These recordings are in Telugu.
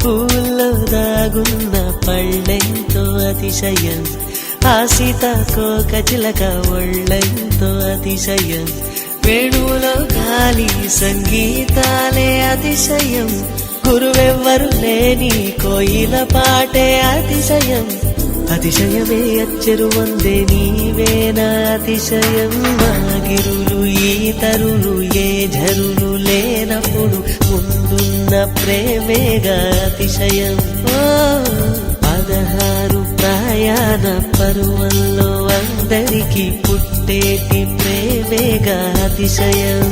పూల్లో దాగున్న పళ్ళెంతో అతిశయం, ఆ సీతాకోక చిలక ఒళ్ళెంతో అతిశయం, వేణువులో గాలి సంగీతాలే అతిశయం, గురువెవ్వరు లేని కోయిల పాటే అతిశయం, అతిశయమే అచ్చెరు వందే నీవేనా అతిశయం. మాగిరులు ఈతరులు ఏ ఝరులు లేనప్పుడు ముందున్న ప్రేమేగా అతిశయం. 16 ప్రయాణ పరువల్లో అందరికీ పుట్టేటి ప్రేమేగా అతిశయం.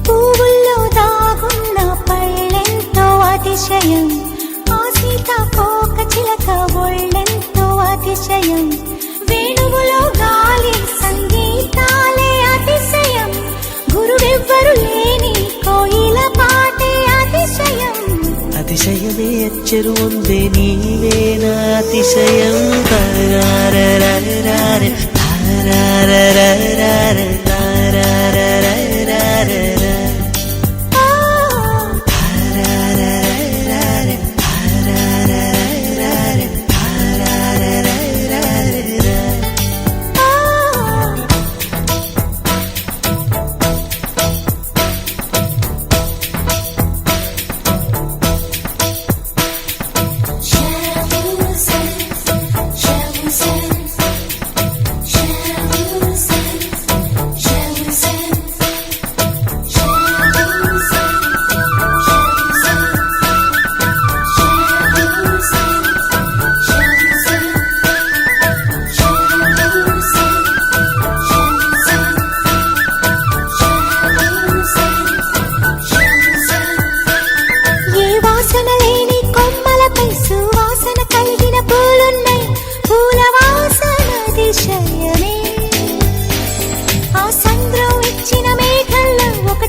పువ్వుల్లో దాగున్న పళ్ళెంతో అతిశయం, ఆ సీతాకోక చిలక ఒళ్ళెంతో అతిశయం, వేణువులో గాలి సంగీతాలే అతిశయం, గురువెవ్వరు లేని కోయిల పాటే అతిశయం, అతిశయమే అచ్చెరు వందే నీవేనా అతిశయం. తారారరారే తారారరారే తారారరారే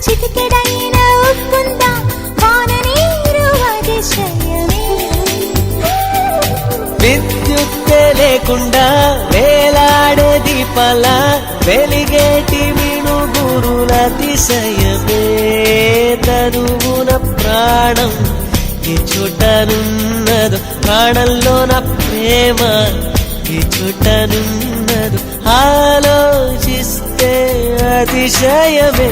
చిటికెడైన ఉప్పుందా వాన నీరు అతిశయమే. విద్యుత్తే లేకుండా వేలాడే దీపాల వెలిగేటి మిణుగురుల అతిశయమే. తనువున ప్రాణం ఈ చోటనున్నదు, ప్రాణంలోన ప్రేమ ఈ చోటనున్నదు, ఆలోచిస్తే అతిశయమే.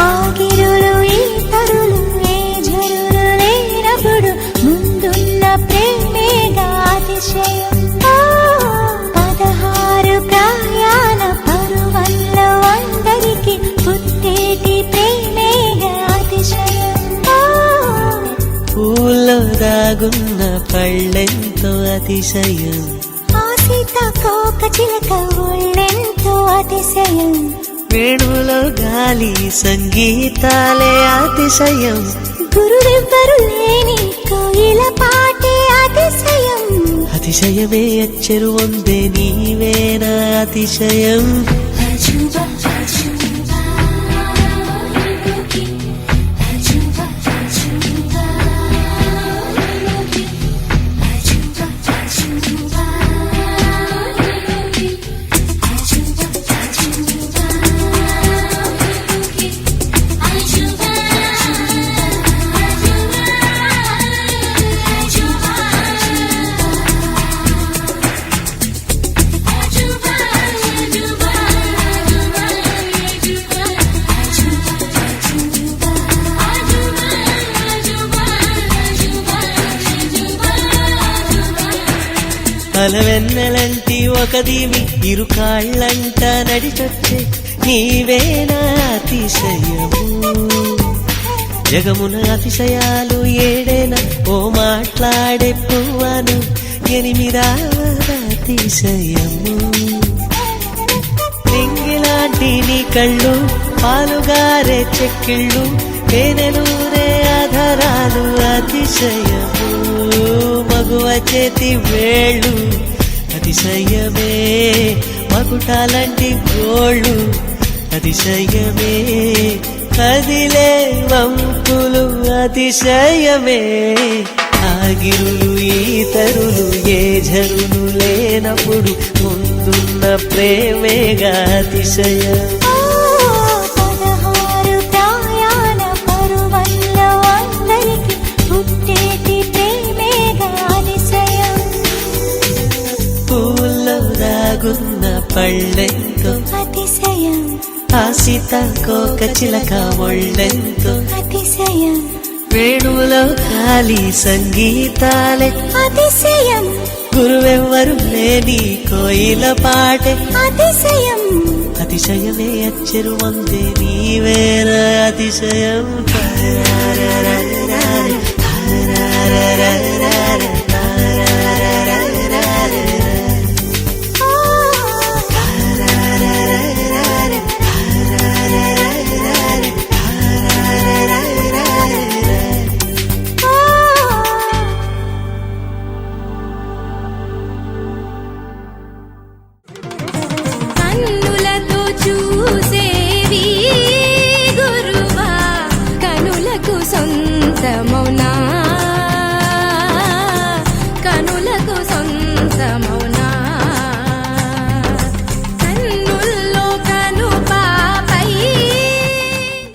ఆగిరులు ఈతరులు ఏ ఝరులు లేనప్పుడు ముందున్న ప్రేమేగా అతిశయం. 16 ప్రయాణ పరువల్లో అందరికీ పుట్టేటి ప్రేమేగా అతిశయం. పూల్లో దాగున్న పళ్ళెంతో అతిశయం, ఆ సీతాకోక చిలక ఒళ్ళెంతో అతిశయం, వేణువులో గాలి సంగీతాలే అతిశయం, గురువెవ్వరు లేని కోయిల పాటే అతిశయం, అతిశయమే అచ్చెరు వందే నీవేనా అతిశయం. అలవెన్నెలంటి ఒక దీవి ఇరు కాళ్ళంట నడిచొచ్చే నీవేనా అతిశయము. జగమున అతిశయాలు ఏడేన ఓ మాట్లాడే పువ్వను 8వ అతిశయము. నింగిలాంటి నీ కళ్ళు పాలుగారే చెక్కిళ్ళు తేనెలూరే ఆధారాలు అతిశయము. మగువ చేతి వేళ్ళు అతిశయమే, మకుటాలంటి గోళ్ళు అతిశయమే, కదిలే వంపులు అతిశయమే. ఆగిరులు ఈతరులు ఏ ఝరులు లేనప్పుడు ముందున్న ప్రేమేగా అతిశయం. 16 ప్రయాణ పరువల్లో అందరికీ సీతాకోక చిలక ఒళ్ళెంతో అతిశయం వేణువులో గాలి సంగీతాలే అతిశయం గురువెవ్వరు లేని కోయిల పాటే అతిశయం అతిశయమే అచ్చరు వందే నీవేర అతిశయం కన్నులతో చూసేవి గురువా కనులకు సొంతమౌనా కనులకు సొంతమౌనా